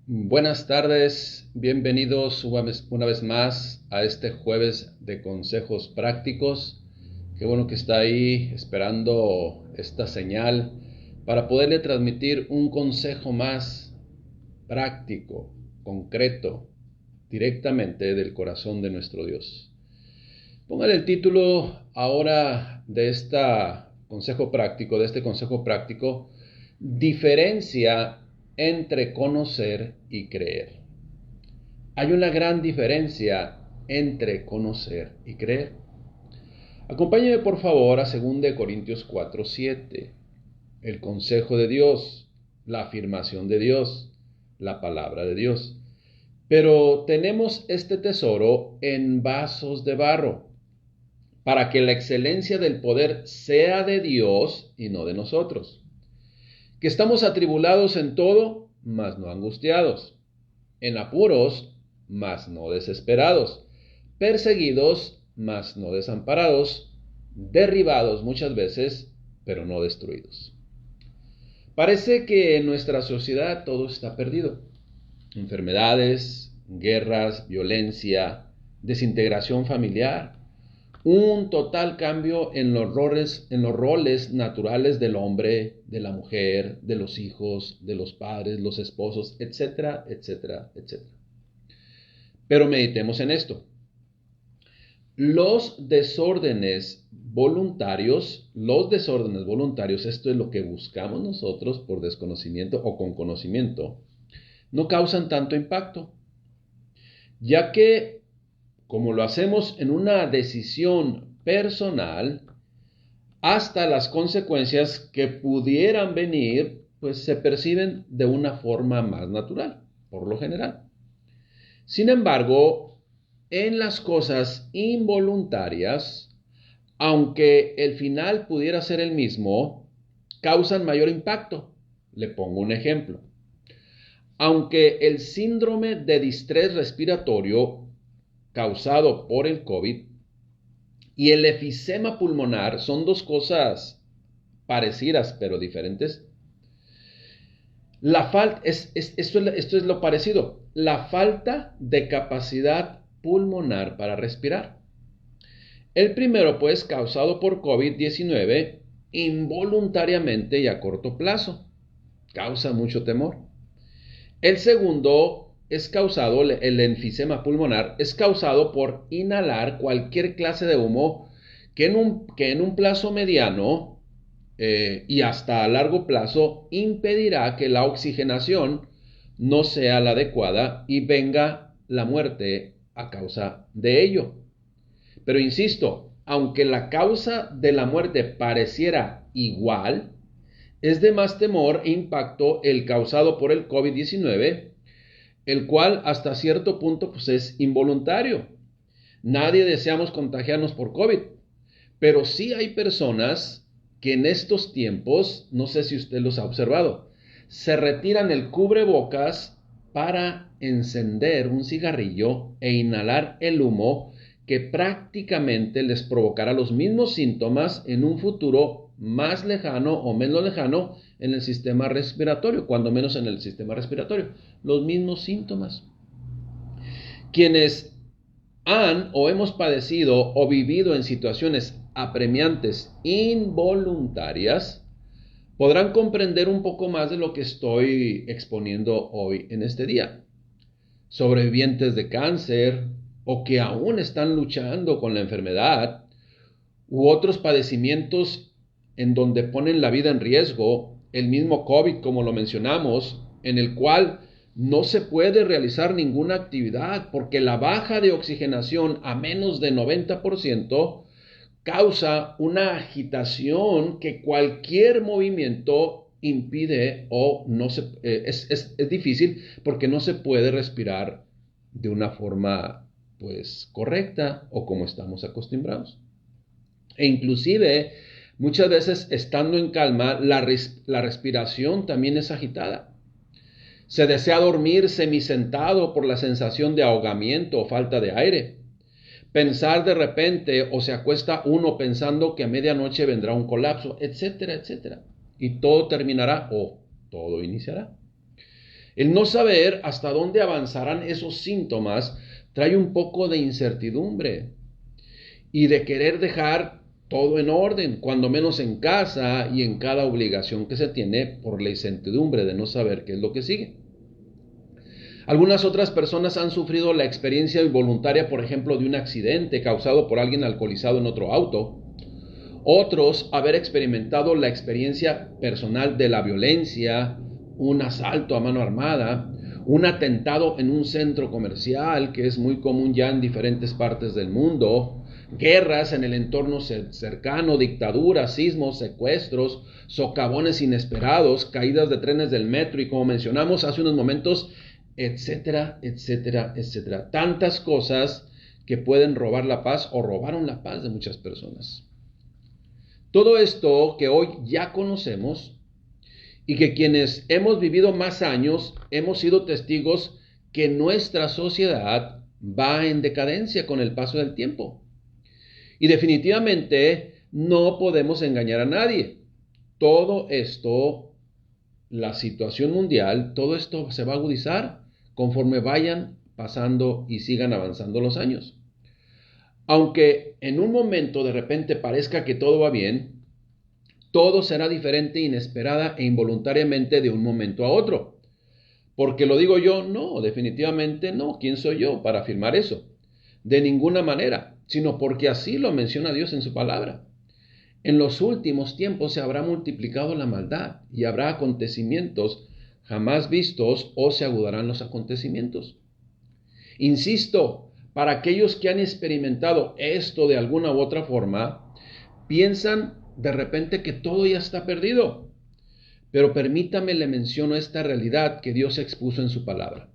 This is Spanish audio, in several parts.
Buenas tardes, bienvenidos una vez más a este jueves de consejos prácticos. Qué bueno que está ahí esperando esta señal para poderle transmitir un consejo más práctico, concreto, directamente del corazón de nuestro Dios. Póngale el título ahora de este consejo práctico, diferencia entre conocer y creer. Hay una gran diferencia entre conocer y creer. Acompáñeme por favor a 2 Corintios 4:7. El consejo de Dios, la afirmación de Dios, la palabra de Dios. Pero tenemos este tesoro en vasos de barro, para que la excelencia del poder sea de Dios y no de nosotros. Que estamos atribulados en todo, mas no angustiados, en apuros, mas no desesperados, perseguidos, mas no desamparados, derribados muchas veces, pero no destruidos. Parece que en nuestra sociedad todo está perdido. Enfermedades, guerras, violencia, desintegración familiar, un total cambio en los roles naturales del hombre, de la mujer, de los hijos, de los padres, los esposos, etcétera, etcétera, etcétera. Pero meditemos en esto. Los desórdenes voluntarios, esto es lo que buscamos nosotros por desconocimiento o con conocimiento, no causan tanto impacto, ya que como lo hacemos en una decisión personal, hasta las consecuencias que pudieran venir, pues se perciben de una forma más natural, por lo general. Sin embargo, en las cosas involuntarias, aunque el final pudiera ser el mismo, causan mayor impacto. Le pongo un ejemplo. Aunque el síndrome de distrés respiratorio causado por el COVID y el efisema pulmonar son dos cosas parecidas pero diferentes, esto es lo parecido, la falta de capacidad pulmonar para respirar. El primero, pues, causado por COVID-19 involuntariamente y a corto plazo, causa mucho temor. El segundo el enfisema pulmonar, es causado por inhalar cualquier clase de humo que en un plazo mediano y hasta a largo plazo impedirá que la oxigenación no sea la adecuada y venga la muerte a causa de ello. Pero insisto, aunque la causa de la muerte pareciera igual, es de más temor e impacto el causado por el COVID-19, el cual hasta cierto punto pues, es involuntario. Nadie deseamos contagiarnos por COVID, pero sí hay personas que en estos tiempos, no sé si usted los ha observado, se retiran el cubrebocas para encender un cigarrillo e inhalar el humo que prácticamente les provocará los mismos síntomas en un futuro más lejano o menos lejano en el sistema respiratorio, cuando menos en el sistema respiratorio, los mismos síntomas. Quienes han o hemos padecido o vivido en situaciones apremiantes involuntarias podrán comprender un poco más de lo que estoy exponiendo hoy en este día. Sobrevivientes de cáncer o que aún están luchando con la enfermedad u otros padecimientos en donde ponen la vida en riesgo, el mismo COVID como lo mencionamos, en el cual no se puede realizar ninguna actividad porque la baja de oxigenación a menos de 90% causa una agitación que cualquier movimiento impide o no se, es difícil porque no se puede respirar de una forma pues correcta o como estamos acostumbrados. E inclusive muchas veces estando en calma la respiración también es agitada. Se desea dormir semisentado por la sensación de ahogamiento o falta de aire. Pensar de repente o se acuesta uno pensando que a medianoche vendrá un colapso, etcétera, etcétera. Y todo terminará o todo iniciará. El no saber hasta dónde avanzarán esos síntomas trae un poco de incertidumbre y de querer dejar todo en orden, cuando menos en casa y en cada obligación que se tiene por la incertidumbre de no saber qué es lo que sigue. Algunas otras personas han sufrido la experiencia involuntaria, por ejemplo, de un accidente causado por alguien alcoholizado en otro auto. Otros haber experimentado la experiencia personal de la violencia, un asalto a mano armada, un atentado en un centro comercial, que es muy común ya en diferentes partes del mundo, guerras en el entorno cercano, dictaduras, sismos, secuestros, socavones inesperados, caídas de trenes del metro y, como mencionamos hace unos momentos, etcétera, etcétera, etcétera. Tantas cosas que pueden robar la paz o robaron la paz de muchas personas. Todo esto que hoy ya conocemos y que quienes hemos vivido más años hemos sido testigos que nuestra sociedad va en decadencia con el paso del tiempo. Y definitivamente no podemos engañar a nadie. Todo esto, la situación mundial, todo esto se va a agudizar conforme vayan pasando y sigan avanzando los años. Aunque en un momento de repente parezca que todo va bien, todo será diferente, inesperada e involuntariamente de un momento a otro. ¿Porque lo digo yo? No, definitivamente no. ¿Quién soy yo para afirmar eso? De ninguna manera, sino porque así lo menciona Dios en su palabra. En los últimos tiempos se habrá multiplicado la maldad y habrá acontecimientos jamás vistos o se agudarán los acontecimientos. Insisto, para aquellos que han experimentado esto de alguna u otra forma, piensan de repente que todo ya está perdido. Pero permítame le menciono esta realidad que Dios expuso en su palabra.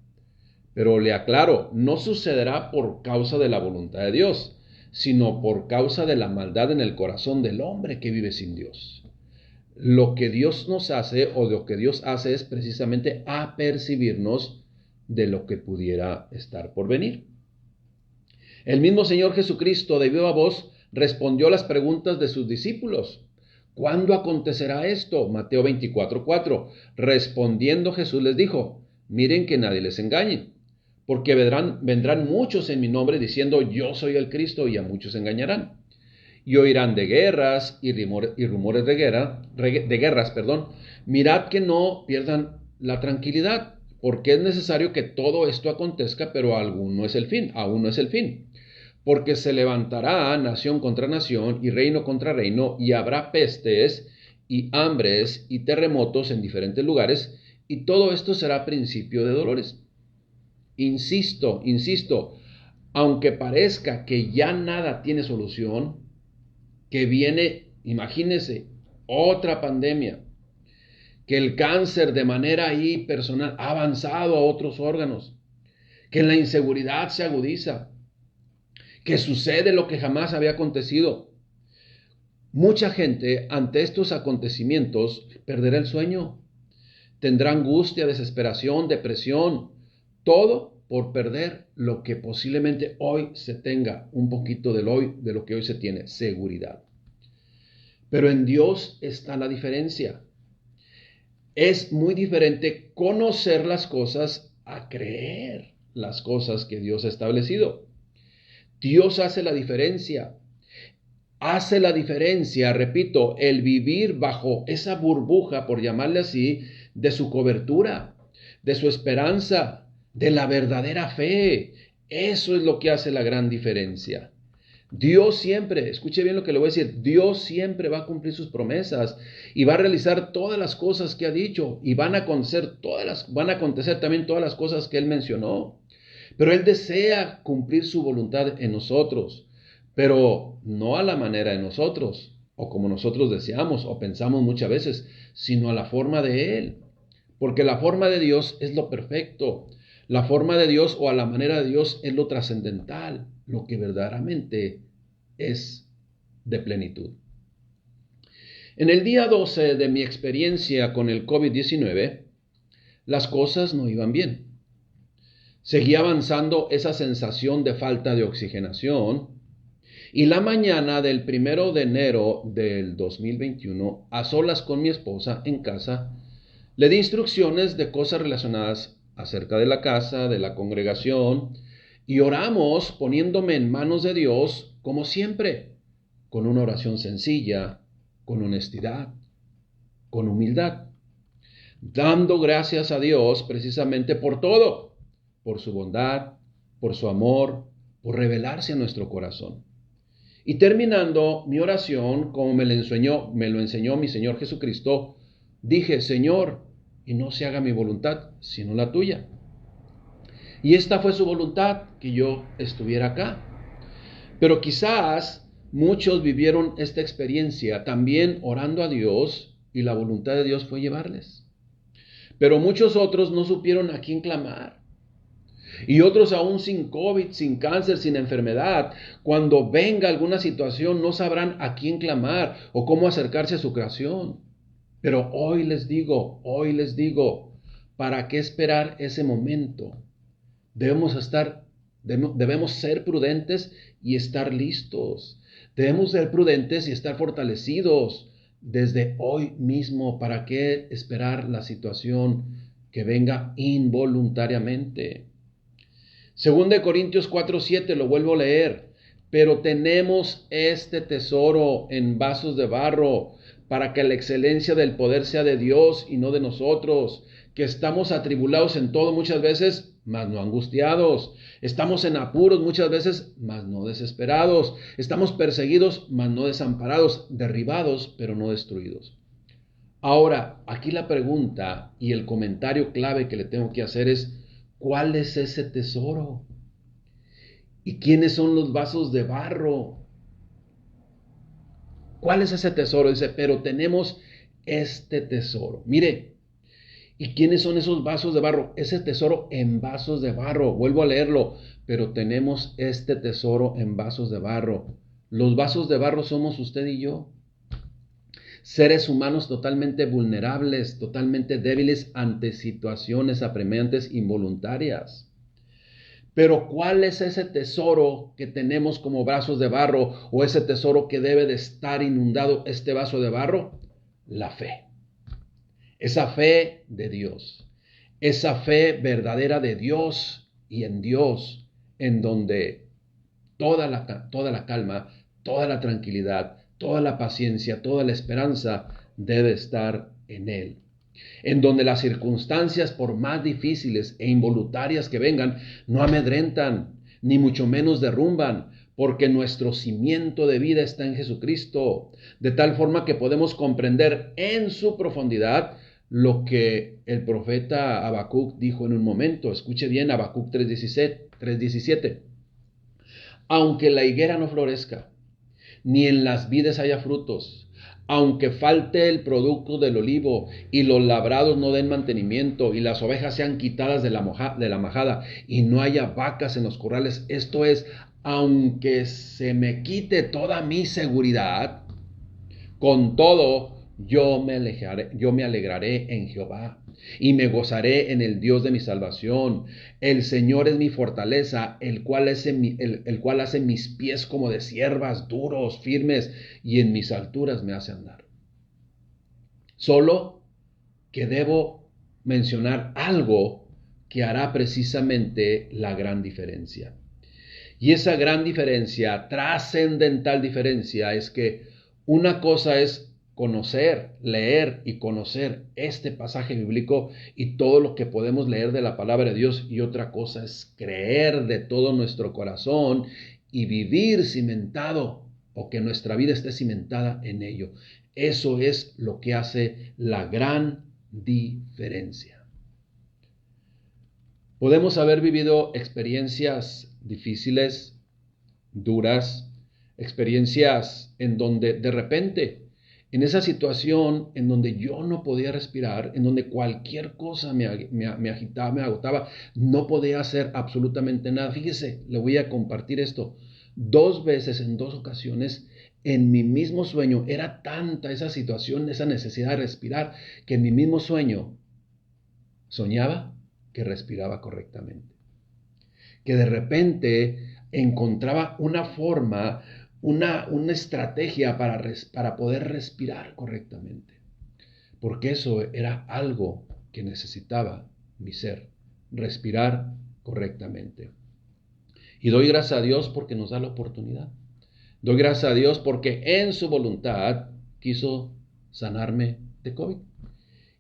Pero le aclaro, no sucederá por causa de la voluntad de Dios, sino por causa de la maldad en el corazón del hombre que vive sin Dios. Lo que Dios nos hace o lo que Dios hace es precisamente apercibirnos de lo que pudiera estar por venir. El mismo Señor Jesucristo de viva voz respondió a las preguntas de sus discípulos. ¿Cuándo acontecerá esto? Mateo 24:4. Respondiendo Jesús les dijo, miren que nadie les engañe, porque vendrán muchos en mi nombre diciendo yo soy el Cristo y a muchos engañarán. Y oirán de guerras y rumores de guerras. Mirad que no pierdan la tranquilidad, porque es necesario que todo esto acontezca, pero aún no es el fin. Porque se levantará nación contra nación y reino contra reino, y habrá pestes y hambres y terremotos en diferentes lugares, y todo esto será principio de dolores. Insisto, aunque parezca que ya nada tiene solución, que viene, imagínense, otra pandemia, que el cáncer de manera ahí personal ha avanzado a otros órganos, que la inseguridad se agudiza, que sucede lo que jamás había acontecido. Mucha gente ante estos acontecimientos perderá el sueño, tendrá angustia, desesperación, depresión, todo por perder lo que posiblemente hoy se tenga, un poquito de lo que hoy se tiene, seguridad. Pero en Dios está la diferencia. Es muy diferente conocer las cosas a creer las cosas que Dios ha establecido. Dios hace la diferencia. Hace la diferencia, repito, el vivir bajo esa burbuja, por llamarle así, de su cobertura, de su esperanza, de la verdadera fe. Eso es lo que hace la gran diferencia. Dios siempre, escuche bien lo que le voy a decir, Dios siempre va a cumplir sus promesas y va a realizar todas las cosas que ha dicho y van a acontecer también todas las cosas que Él mencionó. Pero Él desea cumplir su voluntad en nosotros, pero no a la manera de nosotros o como nosotros deseamos o pensamos muchas veces, sino a la forma de Él. Porque la forma de Dios es lo perfecto. La forma de Dios o a la manera de Dios es lo trascendental, lo que verdaderamente es de plenitud. En el día 12 de mi experiencia con el COVID-19, las cosas no iban bien. Seguía avanzando esa sensación de falta de oxigenación y la mañana del 1 de enero del 2021, a solas con mi esposa en casa, Le di instrucciones de cosas relacionadas acerca de la casa, de la congregación, y oramos poniéndome en manos de Dios como siempre, con una oración sencilla, con honestidad, con humildad, dando gracias a Dios precisamente por todo, por su bondad, por su amor, por revelarse a nuestro corazón. Y terminando mi oración, como me lo enseñó mi Señor Jesucristo, dije, Señor, y no se haga mi voluntad, sino la tuya. Y esta fue su voluntad, que yo estuviera acá. Pero quizás muchos vivieron esta experiencia también orando a Dios, y la voluntad de Dios fue llevarles. Pero muchos otros no supieron a quién clamar. Y otros aún sin COVID, sin cáncer, sin enfermedad, cuando venga alguna situación no sabrán a quién clamar o cómo acercarse a su creación. Pero hoy les digo, ¿para qué esperar ese momento? Debemos ser prudentes y estar listos. Debemos ser prudentes y estar fortalecidos desde hoy mismo. ¿Para qué esperar la situación que venga involuntariamente? 2 Corintios 4:7, lo vuelvo a leer. Pero tenemos este tesoro en vasos de barro, para que la excelencia del poder sea de Dios y no de nosotros, que estamos atribulados en todo muchas veces, mas no angustiados. Estamos en apuros muchas veces, mas no desesperados. Estamos perseguidos, mas no desamparados, derribados, pero no destruidos. Ahora, aquí la pregunta y el comentario clave que le tengo que hacer es, ¿cuál es ese tesoro? ¿Y quiénes son los vasos de barro? ¿Cuál es ese tesoro? Dice, pero tenemos este tesoro. Mire, ¿y quiénes son esos vasos de barro? Ese tesoro en vasos de barro. Vuelvo a leerlo, pero tenemos este tesoro en vasos de barro. Los vasos de barro somos usted y yo. Seres humanos totalmente vulnerables, totalmente débiles ante situaciones apremiantes involuntarias. Pero ¿cuál es ese tesoro que tenemos como vasos de barro, o ese tesoro que debe de estar inundado este vaso de barro? La fe. Esa fe de Dios. Esa fe verdadera de Dios y en Dios, en donde toda la calma, toda la tranquilidad, toda la paciencia, toda la esperanza debe estar en Él. En donde las circunstancias, por más difíciles e involuntarias que vengan, no amedrentan, ni mucho menos derrumban, porque nuestro cimiento de vida está en Jesucristo, de tal forma que podemos comprender en su profundidad lo que el profeta Habacuc dijo en un momento. Escuche bien, Habacuc 3:17. Aunque la higuera no florezca, ni en las vides haya frutos, aunque falte el producto del olivo y los labrados no den mantenimiento y las ovejas sean quitadas de la majada y no haya vacas en los corrales, esto es, aunque se me quite toda mi seguridad, con todo yo me alegraré en Jehová y me gozaré en el Dios de mi salvación. El Señor es mi fortaleza, el cual hace mis pies como de ciervas, duros, firmes, y en mis alturas me hace andar. Solo que debo mencionar algo que hará precisamente la gran diferencia. Y esa gran diferencia, trascendental diferencia, es que una cosa es conocer, leer y conocer este pasaje bíblico y todo lo que podemos leer de la palabra de Dios, y otra cosa es creer de todo nuestro corazón y vivir cimentado, o que nuestra vida esté cimentada en ello. Eso es lo que hace la gran diferencia. Podemos haber vivido experiencias difíciles, duras, experiencias en donde de repente, en esa situación en donde yo no podía respirar, en donde cualquier cosa me agitaba, me agotaba, no podía hacer absolutamente nada. Fíjese, le voy a compartir esto. 2 veces, en 2 ocasiones, en mi mismo sueño, era tanta esa situación, esa necesidad de respirar, que en mi mismo sueño soñaba que respiraba correctamente. Que de repente encontraba una forma, una estrategia para poder respirar correctamente. Porque eso era algo que necesitaba mi ser, respirar correctamente. Y doy gracias a Dios porque nos da la oportunidad. Doy gracias a Dios porque en su voluntad quiso sanarme de COVID.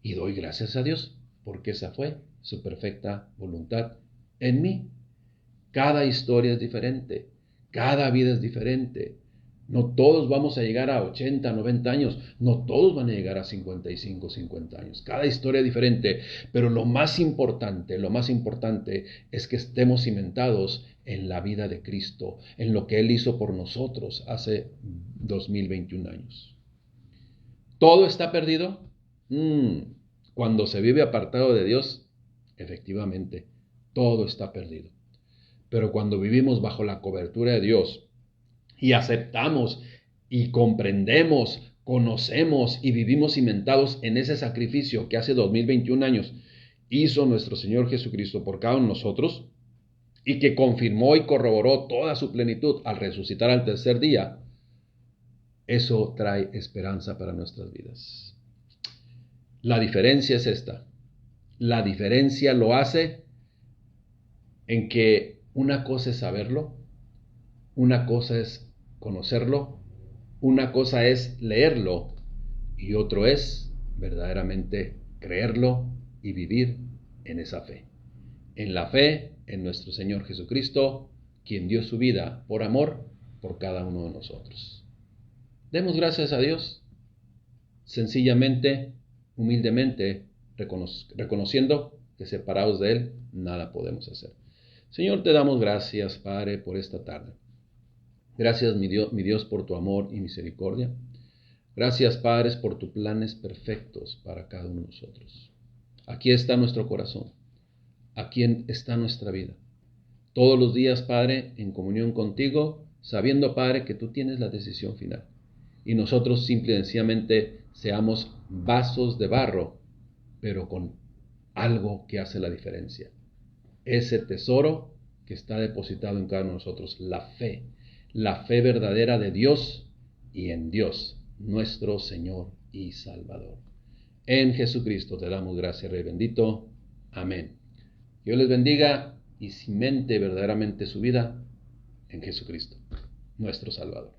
Y doy gracias a Dios porque esa fue su perfecta voluntad en mí. Cada historia es diferente, cada vida es diferente. No todos vamos a llegar a 80, 90 años, no todos van a llegar a 55, 50 años. Cada historia es diferente, pero lo más importante es que estemos cimentados en la vida de Cristo, en lo que Él hizo por nosotros hace 2021 años. ¿Todo está perdido? Cuando se vive apartado de Dios, efectivamente, todo está perdido. Pero cuando vivimos bajo la cobertura de Dios y aceptamos y comprendemos, conocemos y vivimos cimentados en ese sacrificio que hace 2021 años hizo nuestro Señor Jesucristo por cada uno de nosotros y que confirmó y corroboró toda su plenitud al resucitar al tercer día, eso trae esperanza para nuestras vidas. La diferencia es esta. La diferencia lo hace en que una cosa es saberlo, una cosa es conocerlo, una cosa es leerlo y otro es verdaderamente creerlo y vivir en esa fe. En la fe en nuestro Señor Jesucristo, quien dio su vida por amor por cada uno de nosotros. Demos gracias a Dios, sencillamente, humildemente, reconociendo que separados de Él nada podemos hacer. Señor, te damos gracias, Padre, por esta tarde. Gracias, mi Dios, por tu amor y misericordia. Gracias, Padre, por tus planes perfectos para cada uno de nosotros. Aquí está nuestro corazón. Aquí está nuestra vida. Todos los días, Padre, en comunión contigo, sabiendo, Padre, que tú tienes la decisión final. Y nosotros simple y sencillamente seamos vasos de barro, pero con algo que hace la diferencia. Ese tesoro que está depositado en cada uno de nosotros, la fe verdadera de Dios y en Dios, nuestro Señor y Salvador. En Jesucristo te damos gracias, Rey bendito. Amén. Dios les bendiga y cimente verdaderamente su vida en Jesucristo, nuestro Salvador.